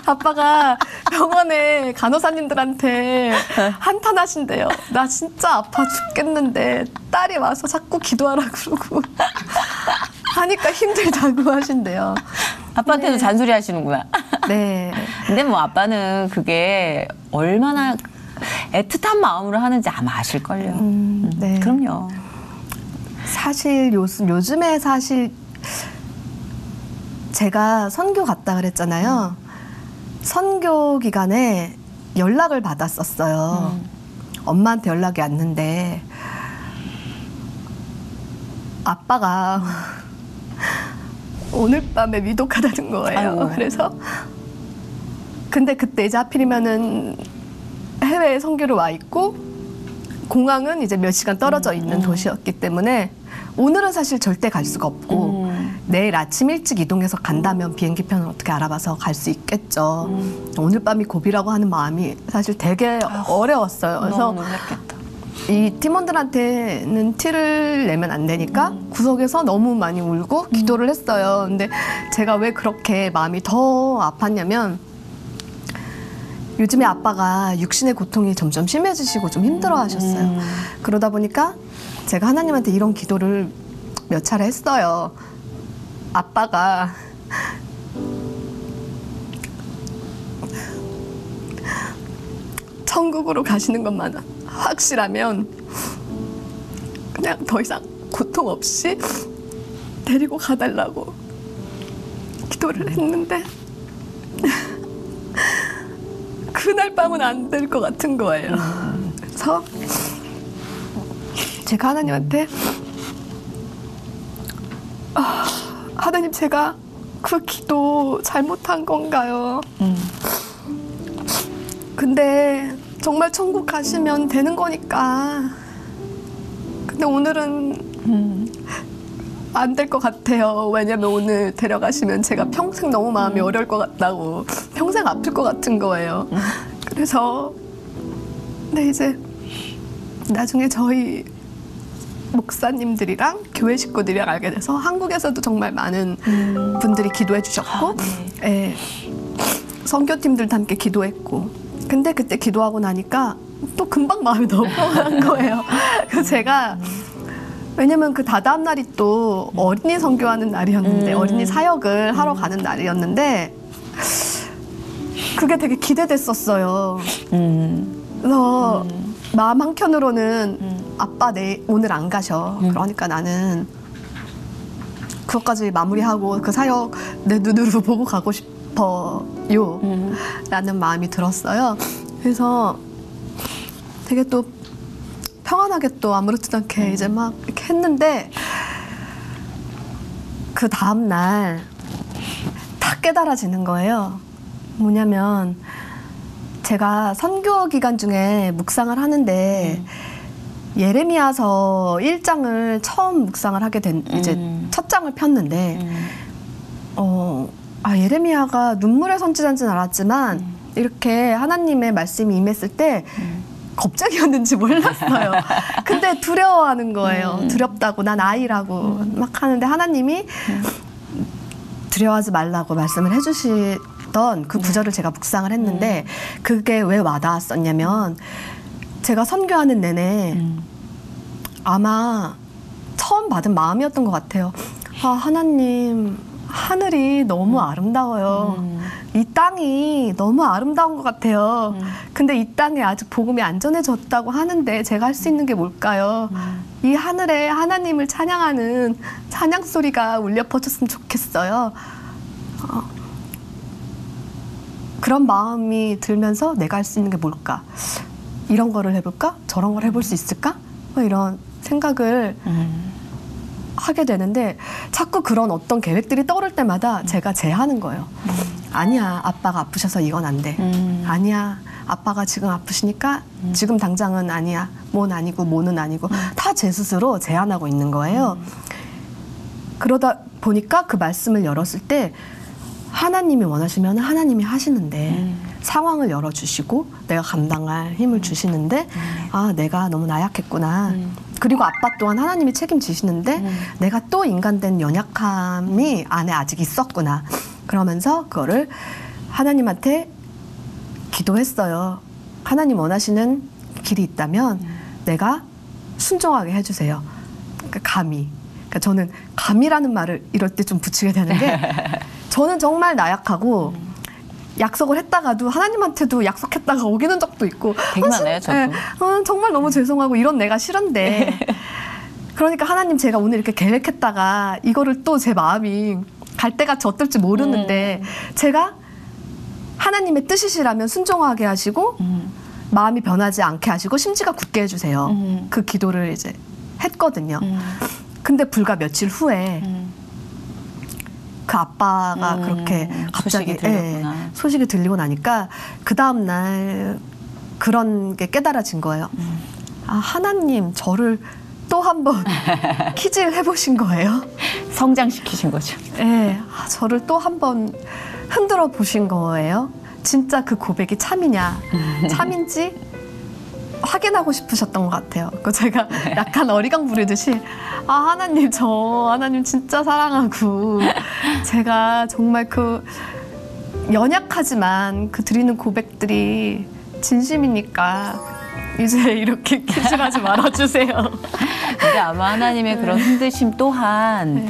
아빠가 병원에 간호사님들한테 한탄하신대요. 나 진짜 아파 죽겠는데 딸이 와서 자꾸 기도하라 그러고 하니까 힘들다고 하신대요. 아빠한테도 네. 잔소리 하시는구나. 네. 근데 뭐 아빠는 그게 얼마나 애틋한 마음으로 하는지 아마 아실걸요. 네. 그럼요. 사실 요즘에 사실 제가 선교 갔다 그랬잖아요. 선교 기간에 연락을 받았었어요. 엄마한테 연락이 왔는데 아빠가 오늘 밤에 위독하다는 거예요. 아이고. 그래서 근데 그때 이제 하필이면은 해외에 선교로 와 있고 공항은 이제 몇 시간 떨어져 있는 도시였기 때문에 오늘은 사실 절대 갈 수가 없고 내일 아침 일찍 이동해서 간다면 비행기편을 어떻게 알아봐서 갈 수 있겠죠. 오늘 밤이 고비라고 하는 마음이 사실 되게 어려웠어요. 그래서 너무 놀랐겠다. 이 팀원들한테는 티를 내면 안 되니까 구석에서 너무 많이 울고 기도를 했어요. 근데 제가 왜 그렇게 마음이 더 아팠냐면 요즘에 아빠가 육신의 고통이 점점 심해지시고 좀 힘들어 하셨어요. 그러다 보니까 제가 하나님한테 이런 기도를 몇 차례 했어요. 아빠가 천국으로 가시는 것만 확실하면 그냥 더 이상 고통 없이 데리고 가달라고 기도를 했는데 그날 밤은 안 될 것 같은 거예요. 그래서 제가 하나님한테 하나님 제가 그 기도 잘못한 건가요? 근데 정말 천국 가시면 되는 거니까. 근데 오늘은 안 될 것 같아요. 왜냐면 오늘 데려가시면 제가 평생 너무 마음이 어려울 것 같다고, 평생 아플 것 같은 거예요. 그래서 근데 이제 나중에 저희 목사님들이랑 교회 식구들이랑 알게 돼서 한국에서도 정말 많은 분들이 기도해 주셨고 예, 선교팀들도 함께 기도했고 근데 그때 기도하고 나니까 또 금방 마음이 너무 평안한 거예요. 그래서 제가 왜냐면 그 다다음 날이 또 어린이 선교하는 날이었는데 어린이 사역을 하러 가는 날이었는데 그게 되게 기대됐었어요. 그래서 마음 한켠으로는 아빠 오늘 안 가셔. 그러니까 나는 그것까지 마무리하고 그 사역 내 눈으로 보고 가고 싶어요. 라는 마음이 들었어요. 그래서 되게 또 평안하게 또 아무렇지도 않게 이제 막 이렇게 했는데 그 다음날 다 깨달아지는 거예요. 뭐냐면 제가 선교 기간 중에 묵상을 하는데 예레미야서 1장을 처음 묵상을 하게 된 이제 첫 장을 폈는데 예레미야가 눈물의 선지자인지는 알았지만 이렇게 하나님의 말씀이 임했을 때 겁쟁이였는지 몰랐어요. 근데 두려워하는 거예요. 두렵다고 난 아이라고 막 하는데 하나님이 두려워하지 말라고 말씀을 해주시던 그 구절을 제가 묵상을 했는데 그게 왜 와닿았었냐면 제가 선교하는 내내 아마 처음 받은 마음이었던 것 같아요. 하나님 하늘이 너무 아름다워요. 이 땅이 너무 아름다운 것 같아요. 근데 이 땅에 아직 복음이 안 전해졌다고 하는데 제가 할 수 있는 게 뭘까요? 이 하늘에 하나님을 찬양하는 찬양 소리가 울려 퍼졌으면 좋겠어요. 그런 마음이 들면서 내가 할 수 있는 게 뭘까? 이런 거를 해볼까? 저런 걸 해볼 수 있을까? 이런 생각을 하게 되는데 자꾸 그런 어떤 계획들이 떠오를 때마다 제가 제하는 거예요. 아니야, 아빠가 아프셔서 이건 안 돼. 아니야, 아빠가 지금 아프시니까 지금 당장은 아니야. 뭐는 아니고 뭐는 아니고 다 제 스스로 제한하고 있는 거예요. 그러다 보니까 그 말씀을 열었을 때 하나님이 원하시면 하나님이 하시는데 상황을 열어주시고 내가 감당할 힘을 주시는데 내가 너무 나약했구나. 그리고 아빠 또한 하나님이 책임지시는데 내가 또 인간된 연약함이 안에 아직 있었구나. 그러면서 그거를 하나님한테 기도했어요. 하나님 원하시는 길이 있다면 내가 순종하게 해주세요. 그러니까 감히. 그러니까 저는 감이라는 말을 이럴 때 좀 붙이게 되는 게 저는 정말 나약하고 약속을 했다가도 하나님한테도 약속했다가 어기는 적도 있고 되게 많아요, 저도. 정말 너무 죄송하고 이런 내가 싫은데 그러니까 하나님 제가 오늘 이렇게 계획했다가 이거를 또 제 마음이 갈대같이 어떨지 모르는데 제가 하나님의 뜻이시라면 순종하게 하시고 마음이 변하지 않게 하시고 심지가 굳게 해주세요. 그 기도를 이제 했거든요. 근데 불과 며칠 후에 그 아빠가 그렇게 갑자기 소식이 들렸구나. 소식이 들리고 나니까 그 다음 날 그런 게 깨달아진 거예요. 아, 하나님 저를 또 한 번 퀴즈를 해보신 거예요. 성장시키신 거죠. 네, 저를 또 한 번 흔들어 보신 거예요. 진짜 그 고백이 참이냐, 참인지 확인하고 싶으셨던 것 같아요. 그 제가 약간 어리광 부리듯이 아 하나님 저 하나님 진짜 사랑하고 제가 정말 그 연약하지만 그 드리는 고백들이 진심이니까 이제 이렇게 퀴즈하지 말아주세요. 근데 아마 하나님의 그런 흔드심 또한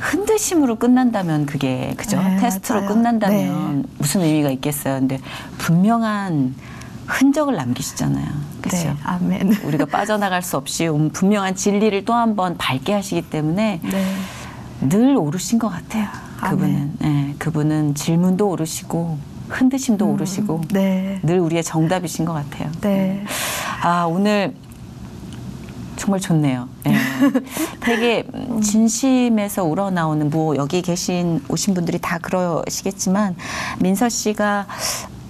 흔드심으로 끝난다면 그게 그죠? 네, 테스트로 맞아요. 끝난다면 무슨 의미가 있겠어요. 근데 분명한 흔적을 남기시잖아요. 그죠? 네, 아멘. 우리가 빠져나갈 수 없이 분명한 진리를 또 한 번 밝게 하시기 때문에 네, 늘 오르신 것 같아요. 그분은. 아멘. 네, 그분은 질문도 오르시고 흔드심도 오르시고 네, 늘 우리의 정답이신 것 같아요. 네, 아, 오늘 정말 좋네요. 네. 되게 진심에서 우러나오는 뭐 여기 오신 분들이 다 그러시겠지만 민서 씨가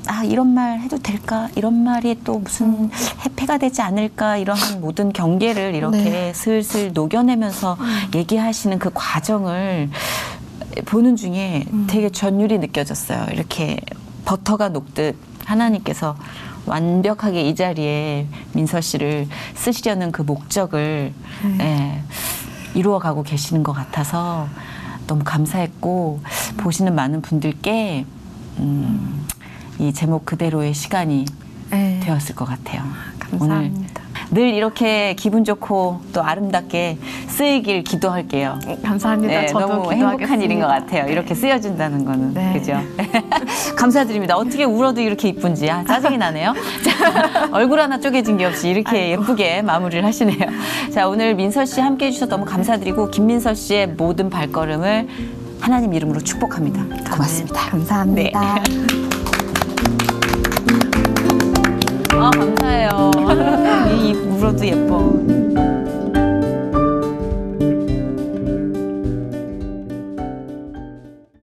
아, 이런 말 해도 될까? 이런 말이 또 무슨 해패가 되지 않을까? 이런 모든 경계를 이렇게 네. 슬슬 녹여내면서 얘기하시는 그 과정을 보는 중에 되게 전율이 느껴졌어요. 이렇게 버터가 녹듯 하나님께서 완벽하게 이 자리에 민서 씨를 쓰시려는 그 목적을 예, 이루어가고 계시는 것 같아서 너무 감사했고 보시는 많은 분들께 이 제목 그대로의 시간이 네. 되었을 것 같아요. 감사합니다. 늘 이렇게 기분 좋고 또 아름답게 쓰이길 기도할게요. 감사합니다. 네, 저도 너무 기도하겠습니다. 행복한 일인 것 같아요. 이렇게 쓰여준다는 거는. 네. 그죠? 감사드립니다. 어떻게 울어도 이렇게 이쁜지. 아, 짜증이 나네요. 자, 얼굴 하나 쪼개진 게 없이 이렇게 예쁘게 마무리를 하시네요. 자, 오늘 민서 씨 함께 해주셔서 너무 감사드리고 김민서 씨의 모든 발걸음을 하나님 이름으로 축복합니다. 고맙습니다. 감사합니다. 아, 감사해요. 이 울어도 예뻐.